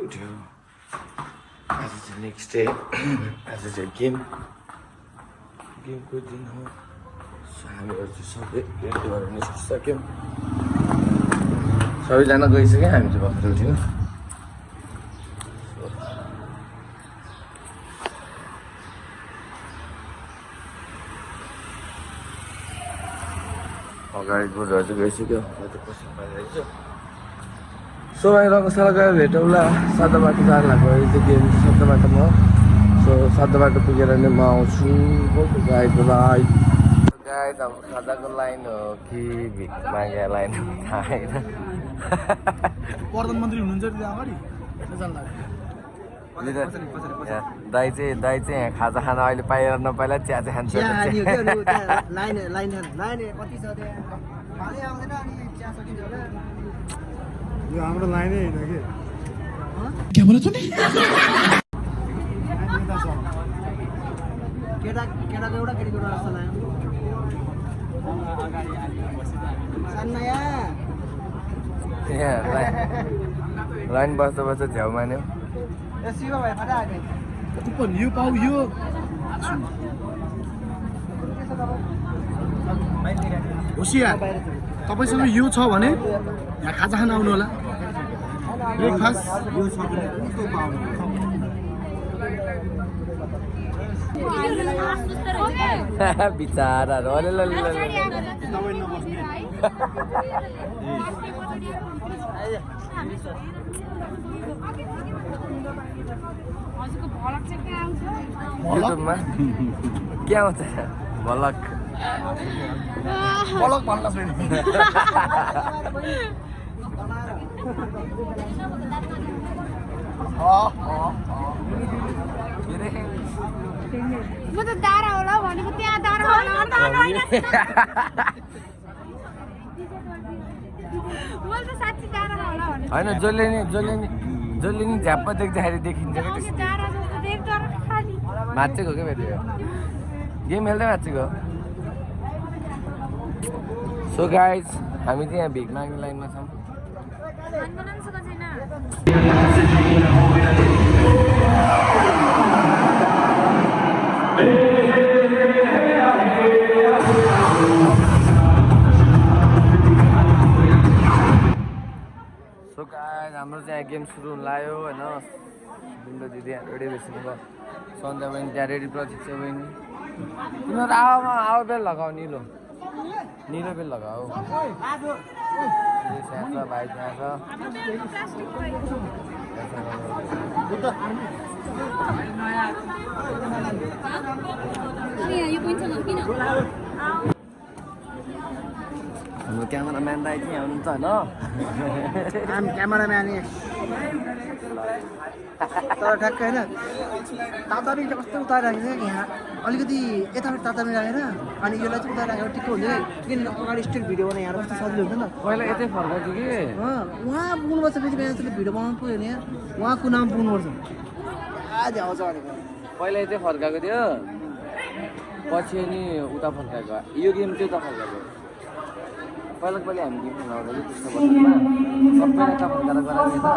उठ्यो आज चाहिँ नेक्स्ट डे आज चाहिँ गेमको दिन हो सो हामीहरू चाहिँ सबै गेम गरेर निस्किसक्यौँ सबैजना गइसक्यो हामी चाहिँ भर्खर उठ्यौँ अगाडि बुढोहरू चाहिँ गइसक्यो म चाहिँ पछि पाइरहेको छु सो भाइ रङ्गशाला गएर भेटौँला सादा बाटो जान लाग्यो यो चाहिँ गेम सादा बाटोमा सो सादा बाटो पुगेर नै म आउँछु गाईको लाइन गाई त खाजाको लाइन हो कि भिख मागे लाइन हो थाहा छैन प्रधानमन्त्री हुनुहुन्छ त्यो अगाडि दाइ चाहिँ यहाँ खाजा खान अहिले पाएर नपाइला चिया चाहिँ खान्छ यो हाम्रो लाइनै होइन कि क्या बोला तूने केटाको एउटा केटीको एउटा जस्तो लाग्यो लाइन बस्दा बस्दा झ्याउ मान्यो यो पाउ यो होसियार तपाईँसँग यो छ भने यहाँ खाजा खान आउनु होला ब्रेकफास्ट यो छ भने बिचारा युट्युबमा के आउँछ भलक पलक भन्न छैन म त दारा होला भनेको त्यहाँ दारा होला मैले त साच्चै दारा होला भने होइन जसले नि झ्याप्प देख्दाखेरि देखिन्छ क्या दारा जस्तो देख्दा खाली माछेको क्या फेरि गेम खेल्दै माछेको सो गाइज हामी चाहिँ यहाँ भिख माग्ने लाइनमा छौँ सो गाइज हाम्रो चाहिँ यहाँ गेम सुरु हुन लाग्यो होइन बिन्दु दिदी यहाँ रेडी भइसक्नु भयो सन्ध्या बहिनी त्यहाँ रेडी प्रतीक्षा बहिनी तिमीहरू आऊ बेल लगाऊ निलो बेल लगाऊ त्यहाँ छ भाइ त्यहाँ छ हाम्रो क्यामेराम्यान दाइ चाहिँ हुनुहुन्छ होइन क्यामेराम्यान तर ठ्याक्कै होइन तातारी कस्तो उतारिराखेको छ यहाँ अलिकति यतापट्टि तातारी राखेर अनि यसलाई चाहिँ उतारिराखेर ठिक्क हुन्छ कि अगाडि स्टिल भिडियो बनाएर यहाँ कस्तो सजिलो हुन्छ नि त पहिला यतै फर्काउँछु कि उहाँ पुग्नुपर्छ फेरि मान्छेले भिडियो बनाउनु पुग्यो भने उहाँ कुनामा पुग्नुपर्छ आज आउँछ भनेको पहिला यतै फर्काएको थियो पछि अनि उता फर्काएको यो गेम चाहिँ उता फर्काएको पहिला हामी गेम खेलाउँदा चाहिँ त्यस्तो बस्नुमा सबै यता फर्काएर गराएको त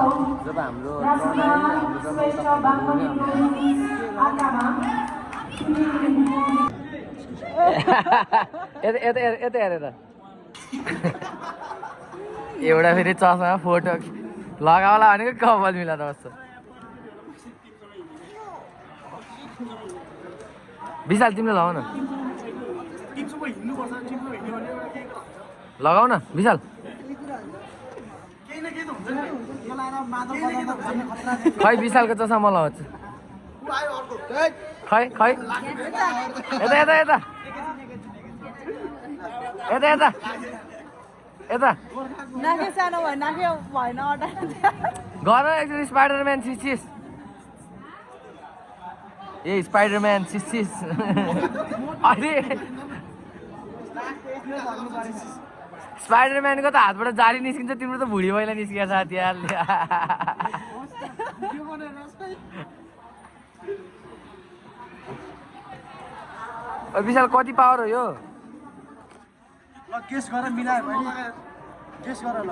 जब हाम्रो यता हेरेर एउटा फेरि चस्मा फोटो लगाउला भनेको कपाल मिलाएर बस्छ विशाल तिमीले लगाउ न लगाउ न विशाल खै विशालको चस्मा म लगाउँछु खै यता नाके सानो भयो नाके भएन गर एकचोटि स्पाइडरम्यान सिसिस ए स्पाइडरम्यान सिसिस अहिले स्पाइडरम्यानको त हातबाट जाली निस्किन्छ तिम्रो त भुँडी मैला निस्किया साथी विशाल कति पावर हो यो ल केस गर मिलायो भने केस गर ल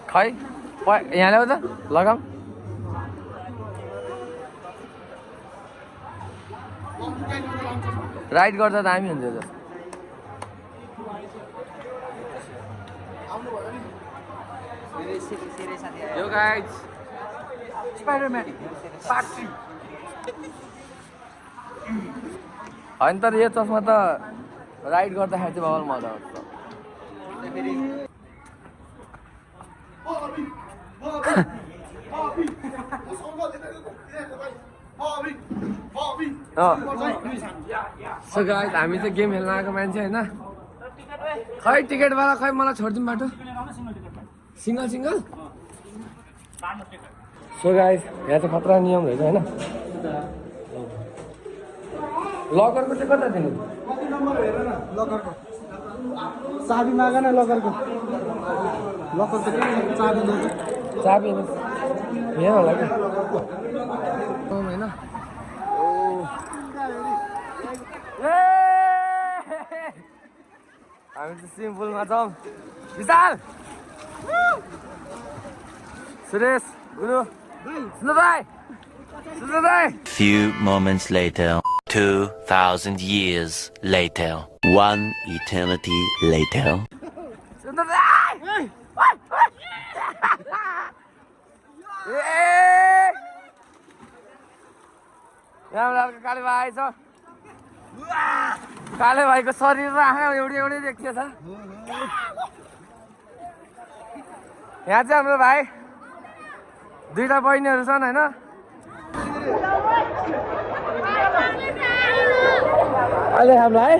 खै यहाँ ल्याउ त लगाऊ राइड गर्दा दामी हुन्छ त यो गाइज स्पाइडरम्यान पार्ट 3 होइन तर यो चस्मा त राइड गर्दाखेरि चाहिँ बवाल मजा आउँछ सो गाइज हामी चाहिँ गेम खेल्न आएको मान्छे होइन खै टिकटवाला खै मलाई छोडिदिउँ बाटो सिङ्गल सिङ्गल सो गाइज यहाँ चाहिँ खतरा नियम रहेछ होइन लकरको चाहिँ कता दिनु लकरको चाबी माग न लकरको चाबी दिन्छ चाबी यहाँ होला क्या होइन हामी चाहिँ सिम्पलमा छौँ विशाल सुरेश गुरु सुन्नु भाइ Few moments later, 2,000 years later, one eternity later. सुन्नु भाइ यहाँबाट काले भाइ छ काले भाइको शरीर र आँखा एउटै एउटै देखियो छ यहाँ चाहिँ हाम्रो भाइ दुईटा बहिनीहरू छन् होइन अहिले हाम्रो है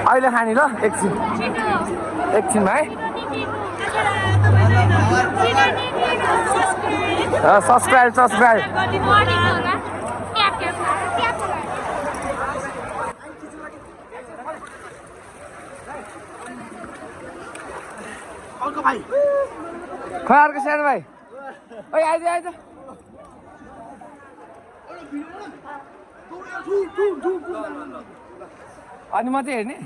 अहिले खाने ल एकछिन भाइ सब्सक्राइब अर्को भाइ खै अर्को सानो भाइ ओइ आइज अनि म चाहिँ हेर्ने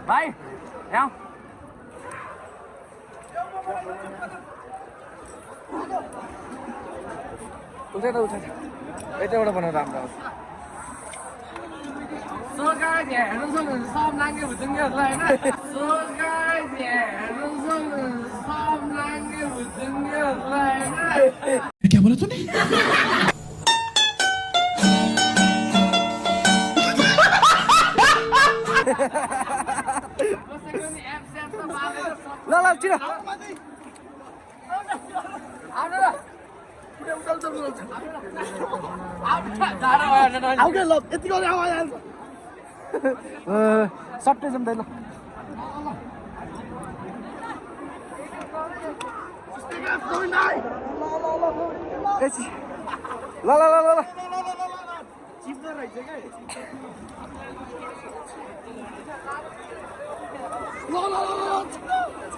भाइ यहाँ उठे त यतैबाट बनाउँदा राम्रो आउँछ सो गाइज यहाँ हेर्नु सक्नुहुन्छ सब नाङ्गे भुजुङ्गेहरूलाई होइन सो गाइज यहाँ हेर्नु सक्नुहुन्छ सब नाङ्गे भुजुङ्गेहरूलाई होइन क्या बोला तूने ल चिर आउके ल यति गरे आवाज आउँछ सट्टै जम्दै ल ल चिप्दो रहेछ क्या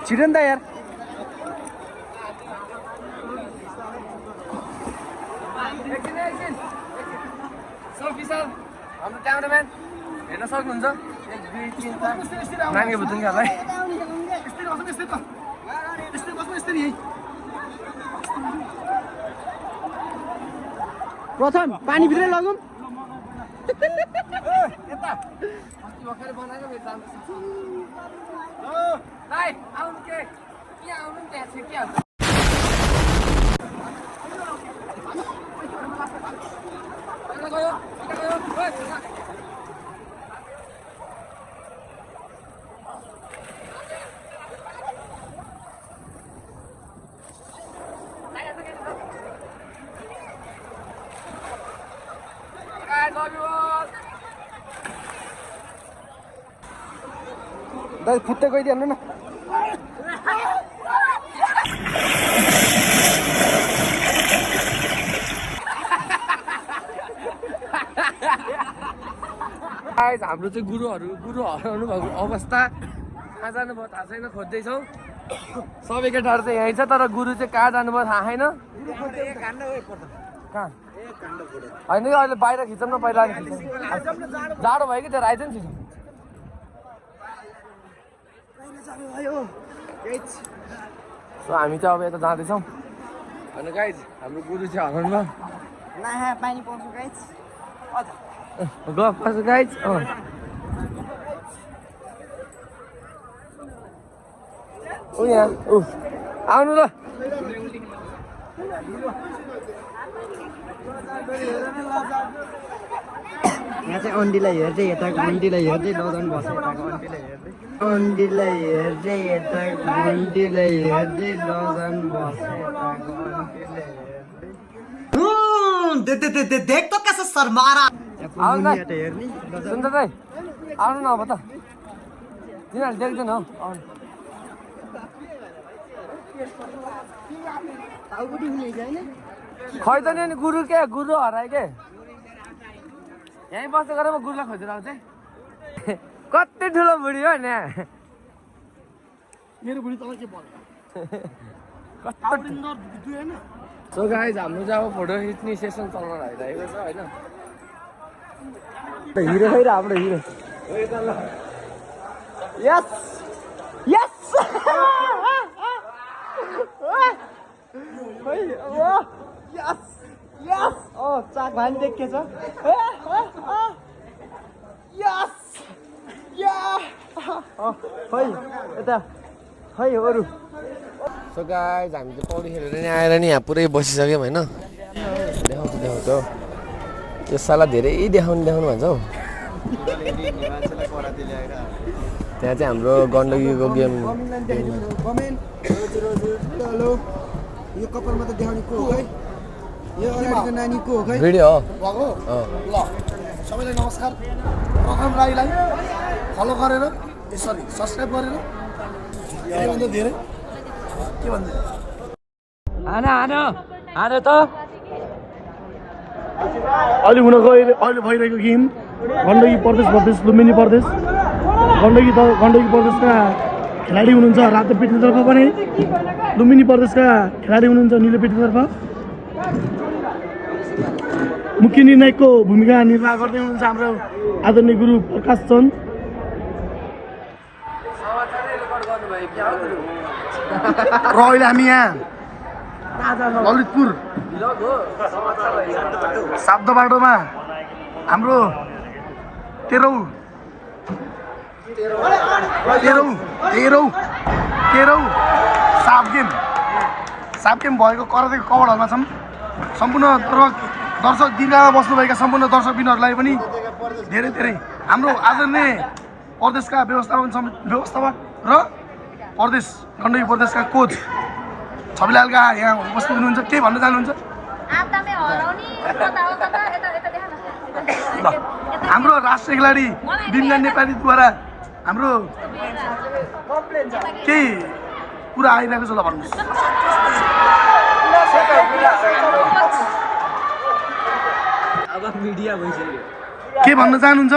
छिटो नि त यार विशाल हाम्रो क्यामेराम्यान हेर्न सक्नुहुन्छ 1 2 3 4 नाङ्गे भुजुङ्गेहरूलाई प्रथम पानी भित्रै लगौँ भर्खरै बनाएको भाइ आउनु के यहाँ आउनु त्यहाँ छ के हाल्छ दाइ फुट्दै गइदिहाल्नु न हाम्रो चाहिँ गुरु हराउनु भएको अवस्था कहाँ जानुभयो थाहा छैन खोज्दैछौँ सबै केटाहरू चाहिँ यहीँ छ तर गुरु चाहिँ कहाँ जानुभयो थाहा छैन कहाँ होइन कि अहिले बाहिर खिचौँ न पहिला जाडो भयो कि त्यो आइज नि छिटो सो हामी चाहिँ अब यता जाँदैछौँ अनि गाइज हाम्रो गुरु चाहिँ हराउनु पानी पर्छ गाइस गफ पर्छ गाइज ऊ यहाँ ऊ आउनु ल यहाँ चाहिँ अन्डीलाई हेर्दै यताको अन्डीलाई हेर्दै लजाउनु बस्छ यताको अन्डीलाई हेर्दै यताको अन्डीलाई हेर्दै लजाउनु बस्छ देख तो कैसे शर्मारा आउनु त सुन्द दाइ आउनु न अब त तिनीहरू देख्दैन हौ आउनु खै त नि अनि गुरु के गुरु हरायो के यहीँ बस्दै गरेर म गुरुलाई खोजेर आउँछ कति ठुलो बुढी हो नि मेरो बुढी तल के पर्छ सो गाइज हाम्रो चाहिँ अब फोटो खिच्ने सेसन चल्न लागिरहेको छ होइन हिरो खै र हाम्रो हिरो यस यस यस यस ओ चाक भाइ देखेछ यस या है यता है अरू सो गाइज हामी चाहिँ पौडी खेलेर नि आएर नि यहाँ पुरै बसिसक्यौँ होइन देखाउँछु यो साला धेरै देखाउनु भन्छ हौ त्यहाँ चाहिँ हाम्रो गण्डकीको गेम हेलो यो कपालमा त देखाउने को हो है यो अगाडिको नानीको हो है भिडियो हो ल सबैलाई नमस्कार प्रथम राईलाई फलो गरेर सरी सब्सक्राइब गरेर योभन्दा धेरै के भन्दै हान त अहिले भइरहेको गेम गण्डकी प्रदेश लुम्बिनी प्रदेश गण्डकी प्रदेशका खेलाडी हुनुहुन्छ रातो पिठीतर्फ पनि लुम्बिनी प्रदेशका खेलाडी हुनुहुन्छ निलो पिठीतर्फ मुख्य निर्णायकको भूमिका निर्वाह गर्दै हुनुहुन्छ हाम्रो आदरणीय गुरु प्रकाश चन्द र अहिले हामी यहाँ ललितपुर साब्द बाटोमा हाम्रो तेह्रौँ साप गेम भएको करातेको कवर हलमा छौँ सम्पूर्ण दर्शक दीर्घामा बस्नुभएका सम्पूर्ण दर्शकबिनहरूलाई पनि धेरै धेरै हाम्रो आदरणीय प्रदेशका व्यवस्थापक र प्रदेश गण्डकी प्रदेशका कोच छविलालका यहाँ उपस्थित हुनुहुन्छ के भन्न चाहनुहुन्छ ल हाम्रो राष्ट्रिय खेलाडी बिमला नेपालीद्वारा हाम्रो केही कुरा आइरहेको छ ल भन्नुहोस् के भन्न चाहनुहुन्छ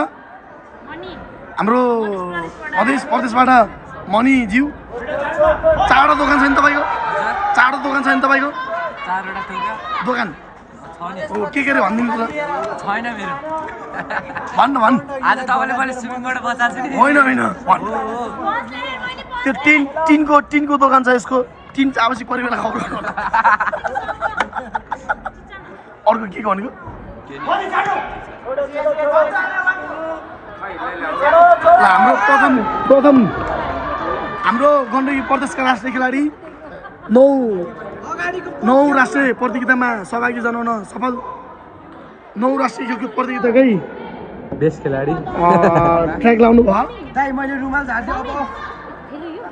हाम्रो प्रदेशबाट मणिज्यू चारवटा दोकान छ नि तपाईँको दोकान के अरे भनिदिनु त छैन मेरो भन् आज तपाईँले मैले स्विमिङबाट बचाएको छु नि होइन भन् त्यो टिनको दोकान छ यसको टिन चाहिँ आवश्यक पऱ्यो बेला खबर गर्नु अर्को के भनेको हाम्रो प्रथम हाम्रो गण्डकी प्रदेशका राष्ट्रिय खेलाडी नौ राष्ट्रिय प्रतियोगितामा सहभागी जनाउन सफल 9 राष्ट्रिय खेलकुद प्रतियोगिताकै बेस्ट खेलाडी ट्र्याक लाउनु भयो दाइ मैले रुमाल झार्दिए अब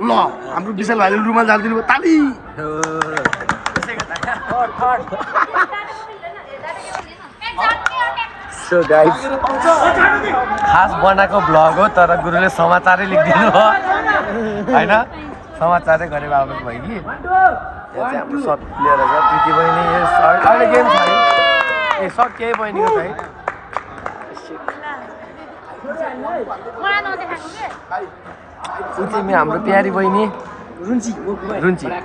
ल हाम्रो विशाल भाइले रुमाल झारिदिनु भयो ताली सो गाइस खास बनाएको भ्लग हो तर गुरुले समाचारै लेखिदिनु हो हैन समाचारै गरेको आवश्यक भयो कि यहाँ चाहिँ हाम्रो सर्ट प्लेयर छ प्रीति बहिनी यो सर्ट अहिले गेम छ है ए सर्ट केही बहिनीको छ है ऊ चाहिँ हाम्रो प्यारी बहिनी रुन्ची रुन्ची होइन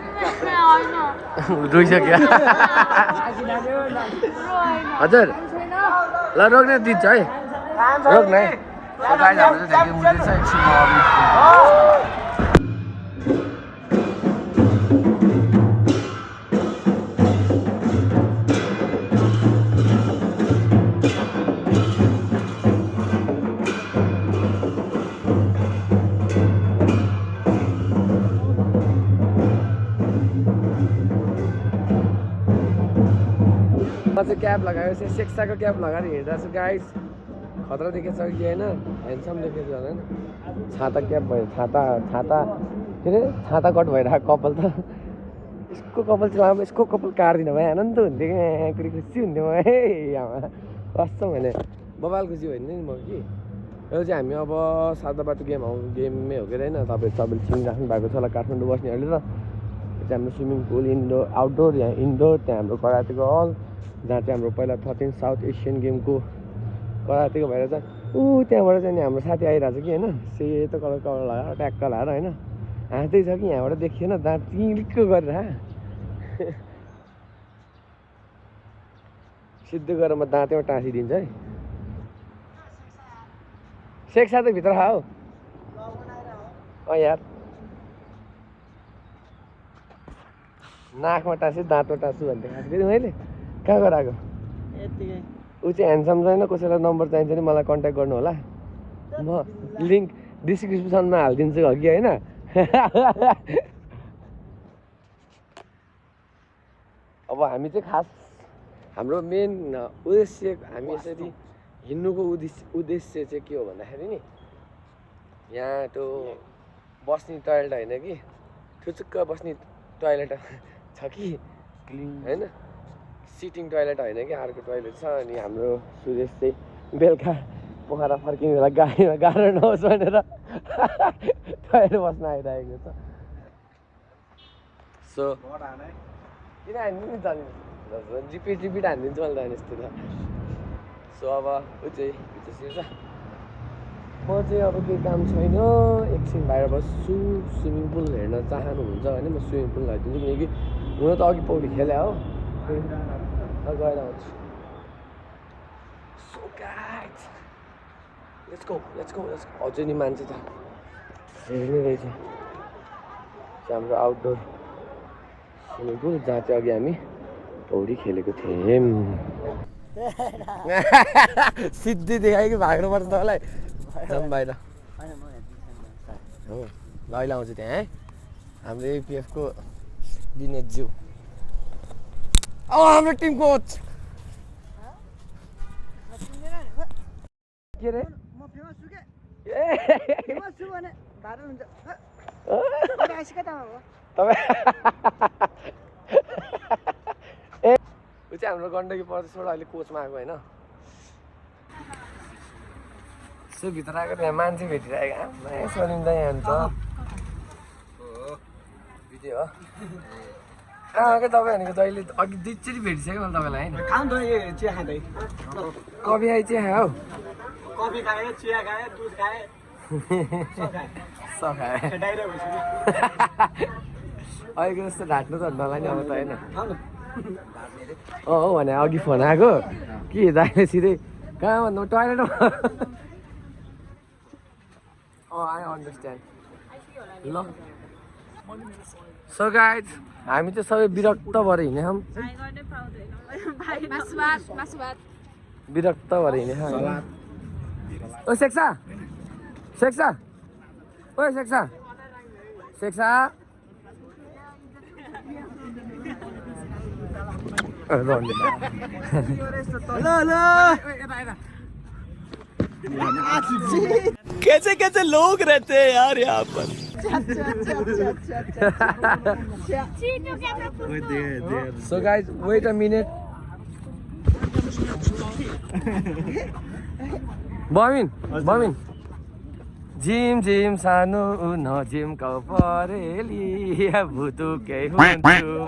रोइसक्यो हजुर ल रोक्ने दिन्छ है रोक्ने गाडी हाम्रो चाहिँ धेरै हुँदैछ एकछिनमा म चाहिँ क्याब लगायो सेक्साको क्याब लगाएर हिँड्दा छु गाइस खतरा देखेछ कि होइन ह्यान्डसम देखेछ होइन छाता क्याब भयो छाता के अरे छाता कट भइरहेको कपाल त यसको कपाल चाहिँ लामो यसको कपाल काट्दिनँ भाइ आनन्द हुन्थ्यो कि कुरी खुसी हुन्थ्यो म है आमा कस्तो भने बबाल खुसी भयो नि म कि यो चाहिँ हामी अब सादा बाटो गेममै हो कि होइन तपाईँले चिनिराख्नु भएको छ होला काठमाडौँ बस्नेहरूले त यो चाहिँ हाम्रो स्विमिङ पुल इन्डोर आउटडोर यहाँ इन्डोर त्यहाँ हाम्रो करातेको हल जहाँ चाहिँ हाम्रो पहिला 13 साउथ एसियन गेमको करातेको भएर चाहिँ त्यहाँबाट चाहिँ नि हाम्रो साथी आइरहेको छ कि होइन सेतो कलर कलर लगाएर ट्याक्क लगाएर होइन हाँस्दै छ कि यहाँबाट देखिएन दाँत टिलिक्क गरेर सिद्धो गरेर म दाँतैमा टाँसिदिन्छ है सेक साथै भित्र खाऊ यार नाकमा टाँसी दाँतमा टाँसु भन्थेँ खास गरी मैले कहाँ गराएको ऊ चाहिँ ह्यान्डसम छैन कसैलाई नम्बर चाहिन्छ नि मलाई कन्ट्याक्ट गर्नु होला म लिङ्क डिस्क्रिप्सनमा हालिदिन्छु कि होइन अब हामी चाहिँ खास हाम्रो मेन उद्देश्य हामी यसरी हिँड्नुको उद्देश्य चाहिँ के हो भन्दाखेरि नि यहाँ त्यो बस्ने टोइलेट होइन कि ठुचुक्क बस्ने टोइलेट छ कि होइन सिटिङ टोइलेट होइन कि अर्को टोइलेट छ अनि हाम्रो सुरेश चाहिँ बेलुका पोखरा फर्किने बेला गाडीमा गाह्रो नहोस् भनेर टोइलेट बस्न आइरहेको छ सो किन हानिदिनु नि त रिपिट हानिदिन्छु मैले त यस्तो त सो अब ऊ चाहिँ भित्र म चाहिँ अब केही काम छैन एकछिन बाहिर बस्छु स्विमिङ पुल हेर्न चाहनुहुन्छ भने म स्विमिङ पुल लगिदिन्छु किनकि हुन त अघि पौडी खेले हो गएर आउँछु सो गाइस लेट्स गो अझै नि मान्छे त हेर्ने रहेछ हाम्रो आउटडोर स्विमिङ पुल जहाँ चाहिँ अघि हामी पौडी खेलेको थियौँ सिद्धि देखायो कि भाग्नुपर्छ तपाईँलाई जाउँ बाहिर हो ल अहिले आउँछु त्यहाँ है हाम्रो एपिएफको दिनेश ज्यू हाम्रो टिम कोच के रे ऊ चाहिँ हाम्रो गण्डकी प्रदेशबाट अहिले कोचमा आएको होइन यसो भित्र आएको त्यहाँ मान्छे भेटिरहेको आमा सलिँदा यहाँ हुन्छ भिडियो हो के तपाईँ भनेको जहिले अघि दुईचोटि भेटिसक्यो मैले तपाईँलाई होइन चिया खाँदै कफी आइ चिया खायो कफी खाएँ चिया खाएँ दुध खाएँ सखाए अहिलेको जस्तो ढाट्नु त नला नि अब त होइन हो भने अघि फोन आएको कि दाइले सिधै कहाँ भन्नु टोइलेटमा आई अन्डरस्ट्यान्ड ल सो गाइज हामी चाहिँ सबै विरक्त भएर हिँडेछौँ विरक्त भएर हिँडेछौँ ओ सेक्सा सेक्सा ओ सेक्सा सेक्सा कैसे कैसे लोग रहते हैं यार यहाँ पर So guys, wait a minute. Bamin. झिम सानो नजिमको परेली भुतुकै हुन्छु म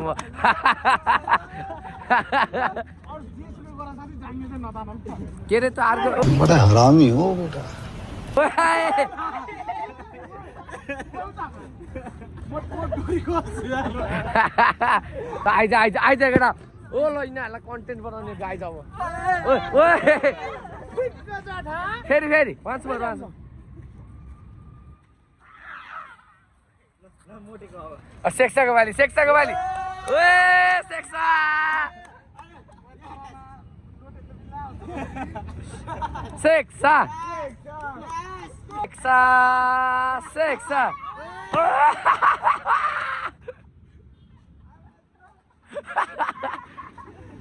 के रे त अर्को बड़ा हरामी हो बेटा आइज केटा ओ ल यिनीहरूलाई कन्टेन्ट बनाउने आइज अब फेरि पाँच सेक्साको बाली ओए सेक्सा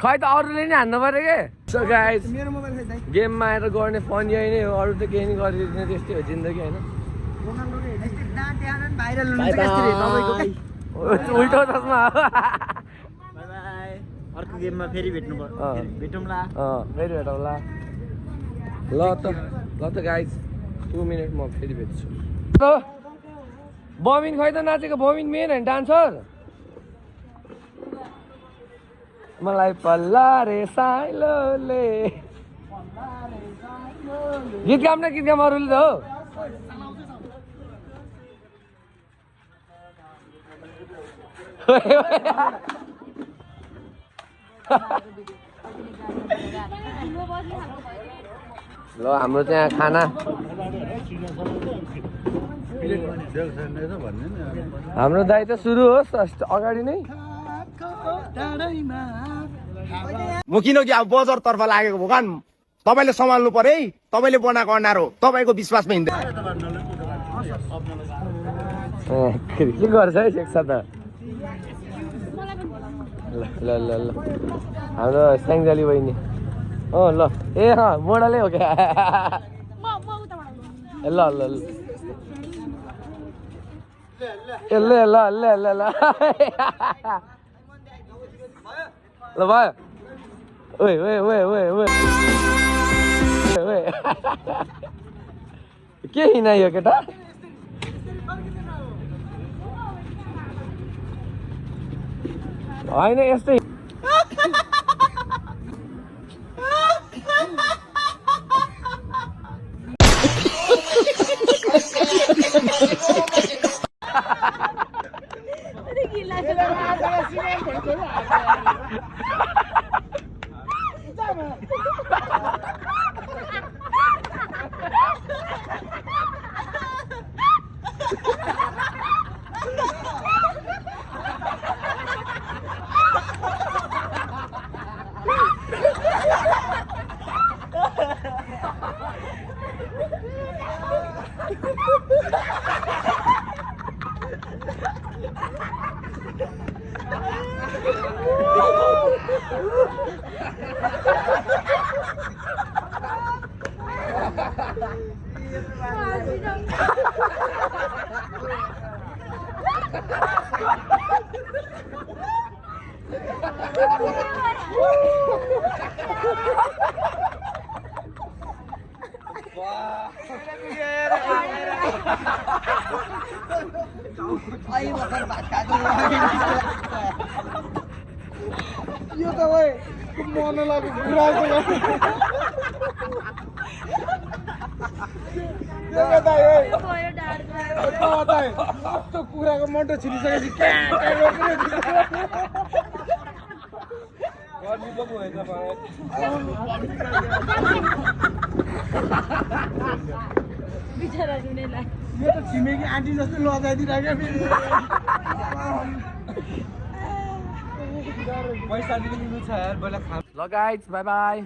खै त अरूले नि हान्नु पर्यो के सो गाइस गेममा आएर गर्ने फन यही नै हो अरू त केही नि गरिदिने त्यस्तै हो जिन्दगी होइन उल्टो चस्मा अर्को गेममा फेरि भेटौँला फेरि भेटौँला ल त गाइज 2 मिनट म फेरि भेट्छु बमिन खै त नाचेको बमिन मेन होइन डान्सर मलाई पल्ला रे साइलोले गीत गाम अरूले त हो ल हाम्रो त्यहाँ खाना हाम्रो दाइ त सुरु होस् अगाडि नै म किनकि अब बजारतर्फ लागेको भोकान तपाईँले सम्हाल्नु पर्यो है तपाईँले बनाएको अन्डार हो तपाईँको विश्वासमा हिँड्दै के गर्छ है सेक्सा त ल हाम्रो स्याङ्जाली बहिनी ल ए मोडलै हो क्या ल भयो के हिँडायो केटा होइन यस्तै यो त भाइ मन लाग्यो कुखुराको मटो छिरिसकेपछि यो त छिमेकी आन्टी जस्तो लजाइदिरहेको पैसा दिनु छ यार पहिला खा ल guys bye bye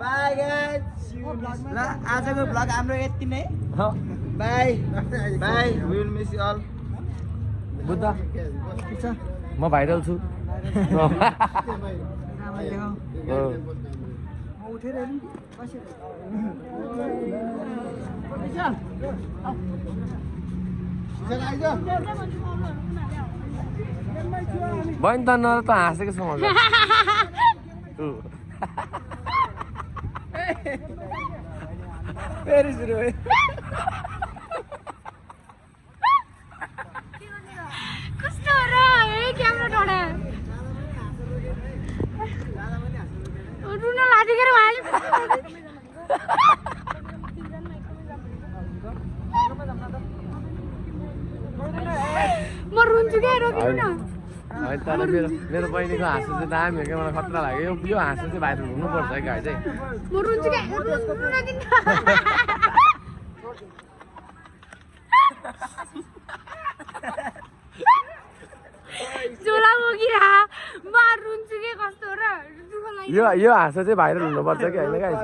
bye guys ल आजको भ्लग हाम्रो यति नै bye we will miss you all बुद्ध म भाइरल छु बहिनी त नर त हाँसेको छु म फेरि सुरु भयो कस्तो र क्यामेरा टोडा रुन लागिखेर उहाँले होइन होइन तर मेरो बहिनीको हाँसो चाहिँ दामी हो क्या मलाई खतरा लाग्यो यो हाँसो चाहिँ भाइरल हुनुपर्छ है गाई चाहिँ म रुन्छु क्या रुन्न दिन्न जोला बोकिरा म रुन्छु के कस्तो र दुःख लाग्यो यो हाँसो चाहिँ भाइरल हुनुपर्छ कि होइन गाई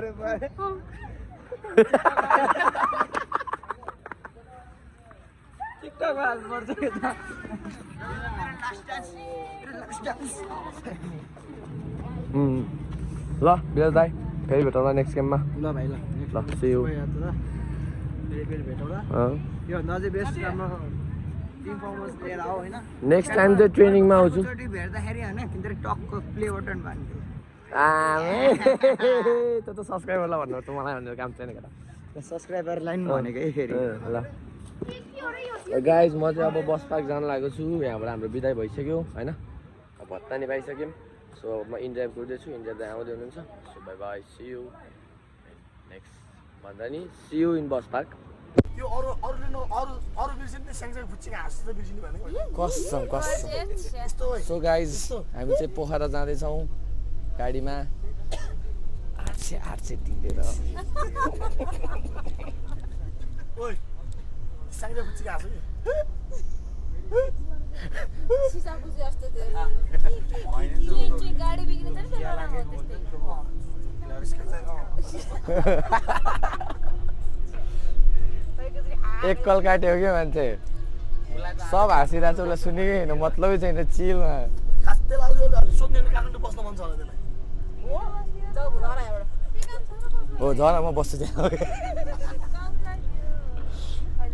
ल बिराज दाई फेरि भेटौँला नेक्स्ट गेममा ल भाइ ल see you. फेरि भेटौँला योभन्दा अझै बेस्ट राम्रो इन्फर्मेसन लिएर आऊ होइन नेक्स्ट टाइम चाहिँ ट्रेनिङमा आउँछु एकचोटि भेट्दाखेरि होइन किनभने टकको प्ले बटन भन्थ्यो त्यो त सब्सक्राइबरलाई भन्नु त मलाई भनेर काम छैन केटा सब्सक्राइबर लाइन भनेको है फेरि ल गाइज म चाहिँ अब बस पार्क जान लागेको छु यहाँबाट हाम्रो बिदाई भइसक्यो होइन अब भत्ता नि पाइसक्यौँ सो म इन्ड्राइभ कुर्दैछु इन्ड्राइभ दाइ आउँदै हुनुहुन्छ so bye bye see you next भन्दा नि see you in bus park यो अरू बिर्सिने स्याङस्याङ फुच्चिङ हाँसो चाहिँ बिर्सिने भनेको कसम सो गाइज हामी चाहिँ पोखरा जाँदैछौँ गाडीमा 800 तिरेर ओइ स्याङस्याङ फुच्चिङ हाँसो कि गाडी बिग्रिन्छ नि एक कल काट्यो क्या मान्छे सब हाँसिरहेको छ उसलाई सुनेकै होइन मतलबै छैन चिलमा खास त्यसलाई अलिक सोध्ने काठमाडौँ बस्न मन छ होला त्यसलाई हो झन् म बस्छु त्यहाँ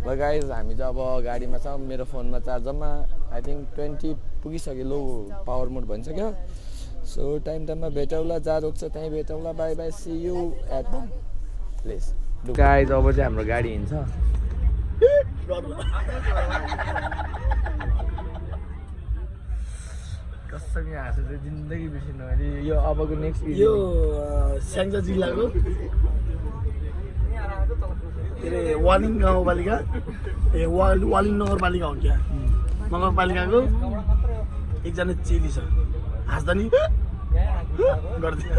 ल गाइज हामी चाहिँ अब गाडीमा छ मेरो फोनमा चार्जरमा आई थिङ्क 20 पुगिसक्यो लो पावर मोड भनिसक्यो सो टाइममा भेटौँला जहाँ रोक्छ त्यहीँ भेटौँला bye bye see you at home please guys अब चाहिँ हाम्रो गाडी हिँड्छ कसरी हाँसो चाहिँ जिन्दगी बिर्सिनु अहिले यो अबको नेक्स्ट यो स्याङ्जा जिल्लाको के अरे वालिङ गाउँपालिका वालिङ नगरपालिका हो क्या नगरपालिकाको एकजना चेली छ हाँस्दा नि गर्थ्यो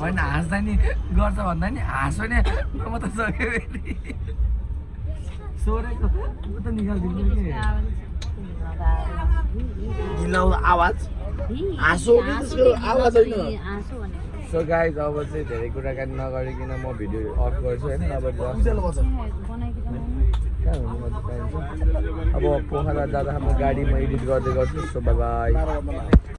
होइन हाँस्दा नि गर्छ भन्दा नि हाँसो नि म त सक्यो सोरेको म त निकालिदिनु कि गिलाउँदो आवाज हाँसो हो कि त्यसको आवाज होइन सो गाइज अब चाहिँ धेरै कुराकानी नगरिकन म भिडियो अफ गर्छु होइन अब उज्यालो बज्छ कहाँ हुनु म चाहिँ पाइन्छ अब पोखरा जाँदा म गाडीमा एडिट गर्दै गर्छु सो बाई बाई